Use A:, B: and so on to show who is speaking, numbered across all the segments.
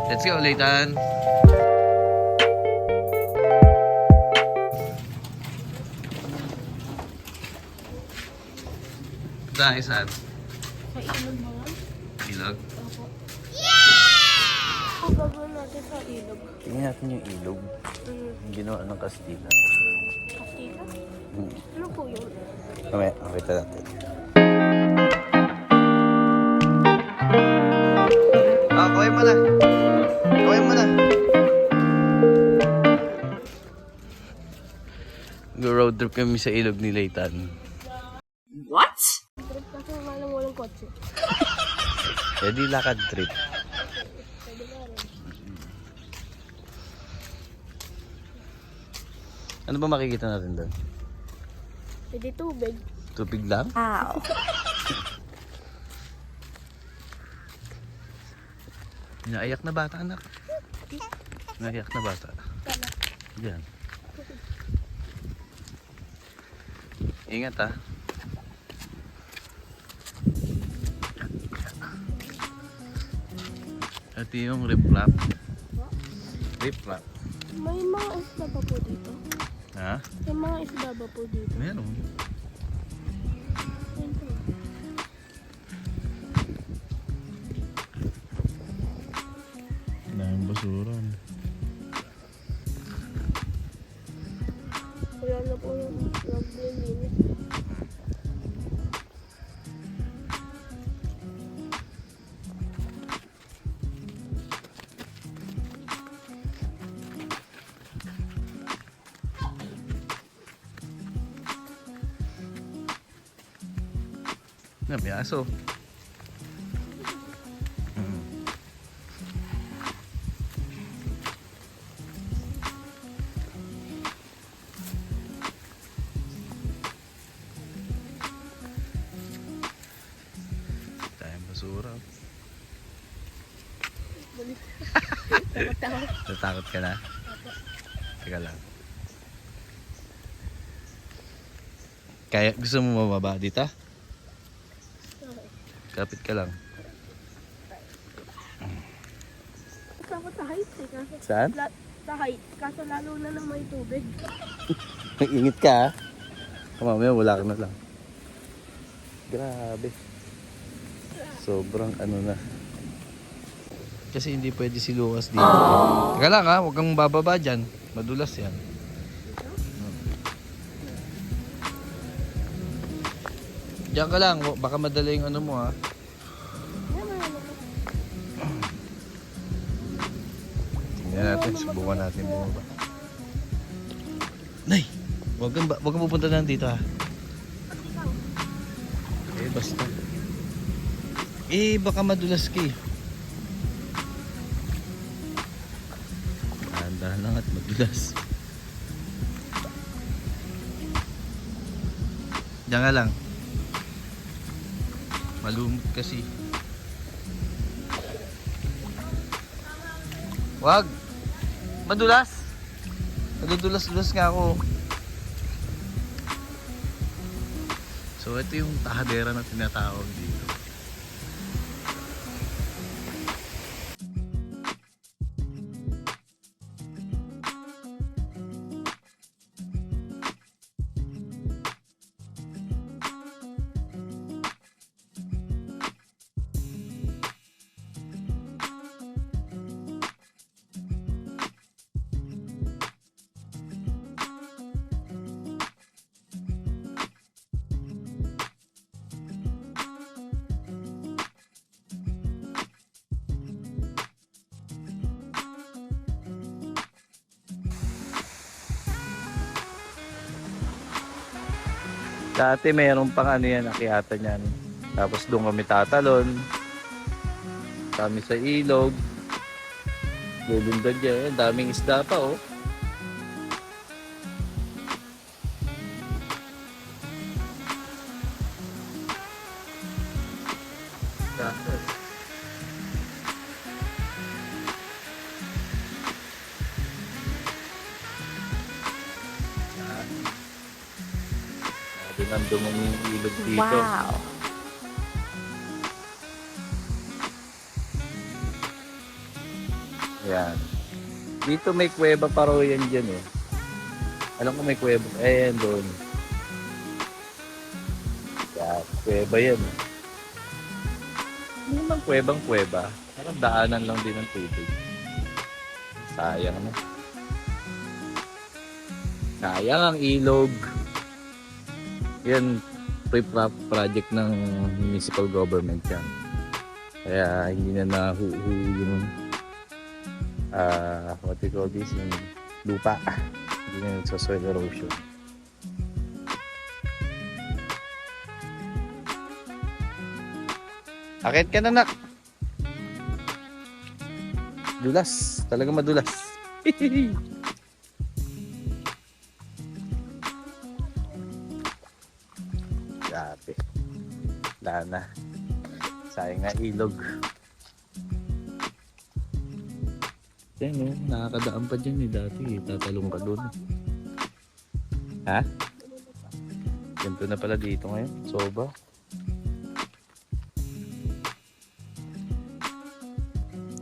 A: Let's go, Leitan. Saan?
B: Sa ilog mga.
A: Ilog?
B: Opo. Yeah! O, gagawin natin sa ilog.
A: Tingnan natin yung ilog. Yung ginawa ng Kastila.
B: Kastila? Ano po yun?
A: Mamaya, makita natin. Kawin mo na. Kawin mo na. Go-road trip kami sa ilog ni Leitan.
B: What? Trip kasi malang walang kotse.
A: Pwede lakad trip.
B: Pwede na rin.
A: Ano ba makikita natin doon?
B: Pwede tubig.
A: Tubig lang?
B: Ow.
A: Naiyak na bata, anak. Naiyak na bata. Diyan. Ingat ha. Ito yung riprap. Riprap.
B: May mga isda ba po dito?
A: Ha?
B: May mga isda ba po dito?
A: Meron.
B: Ayun po.
A: Daming basura.
B: Wala na po yung naglilinis.
A: May aso. Daming basura.
B: Takot-takot.
A: Natakot ka na? Teka lang. Kaya gusto mo mababa dito? Kapit ka lang.
B: Takot sa height eh. Kaso,
A: Saan?
B: sa height. Kaso lalo na nang may tubig.
A: Ingit ka ha? Mamaya wala ka na lang. Grabe. Sobrang ano na. Kasi hindi pwede si Lucas dito. Teka lang ha, huwag kang bababa dyan. Madulas yan. Diyan ka lang, baka madala yung ano mo ha. Tingnan natin, subukan natin bumaba. Nay! Huwag kang pupunta na dito ha. Basta. Baka madulas ka eh. Dahan-dahan lang at madulas. Diyan ka lang. Malumot kasi. Wag! Madulas! Madudulas-dulas nga ako. So ito yung tahadera na tinatawag dito. Dati mayroon pang ano yan, akyatan yan. Tapos doon kami tatalon. Kami sa ilog. Lulundag yan. Daming isda pa oh. Nandun ang ilog dito.
B: Wow!
A: Yan. Dito may kuweba pa raw yan dyan eh. Alam ko may kuweba. Ayan doon. Yan. Kuweba yan. Hindi naman kuwebang-kuweba. Parang daanan lang din ng tubig. Sayang na. Sayang ang ilog. Yan. Project ng municipal government yan. Kaya hindi na nahuhu yung what we call this, yung lupa. Hindi na sa soil erosion. Akit ka na, nak. Dulas. Talaga madulas. Grabe. Wala na. Sayang nga ilog. Yan o, nakakadaan pa dyan eh dati. Tatalong ka doon. Ha? Ganito na pala dito ngayon. Soba.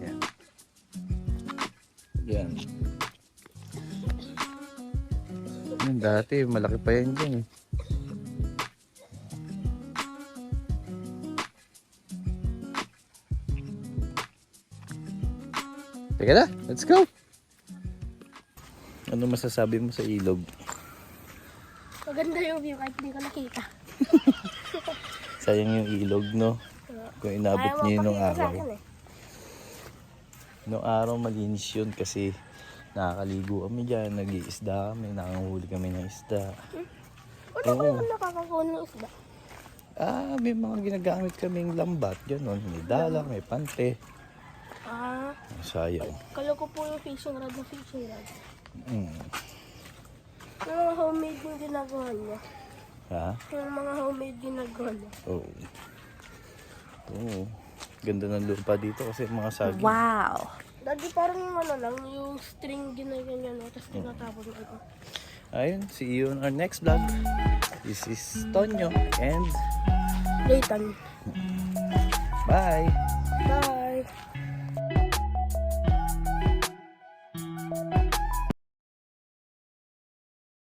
A: Yan. Yan. Yan dati, malaki pa yan dyan eh. Teka na, let's go! Ano masasabi mo sa ilog?
B: Maganda yung view kahit hindi ko nakita.
A: Sayang yung ilog, no? Kung inabot niyo yun nung araw. Nung araw malinis yun kasi nakakaligo kami dyan, nag-iisda kami, nakangahuli kami ng isda.
B: Ano ba yung nakakakuha ng isda?
A: May mga ginagamit kaming lambat dyan, no? May dalang, may pante. Sayang.
B: Kala ko po yung fishing rod na fishing rod.
A: Mm.
B: Yung mga homemade yung ginagawa niya.
A: Ha?
B: Yung mga homemade ginagawa niya.
A: Oo. Oo. Ganda ng lupa dito kasi mga saging.
C: Wow.
B: Dati parang yung ano lang, yung string ginagawa niya, tapos tinatapon na ito.
A: Ayun, see you on our next vlog. This is Tonyo and
B: Layton.
A: bye!
B: Bye!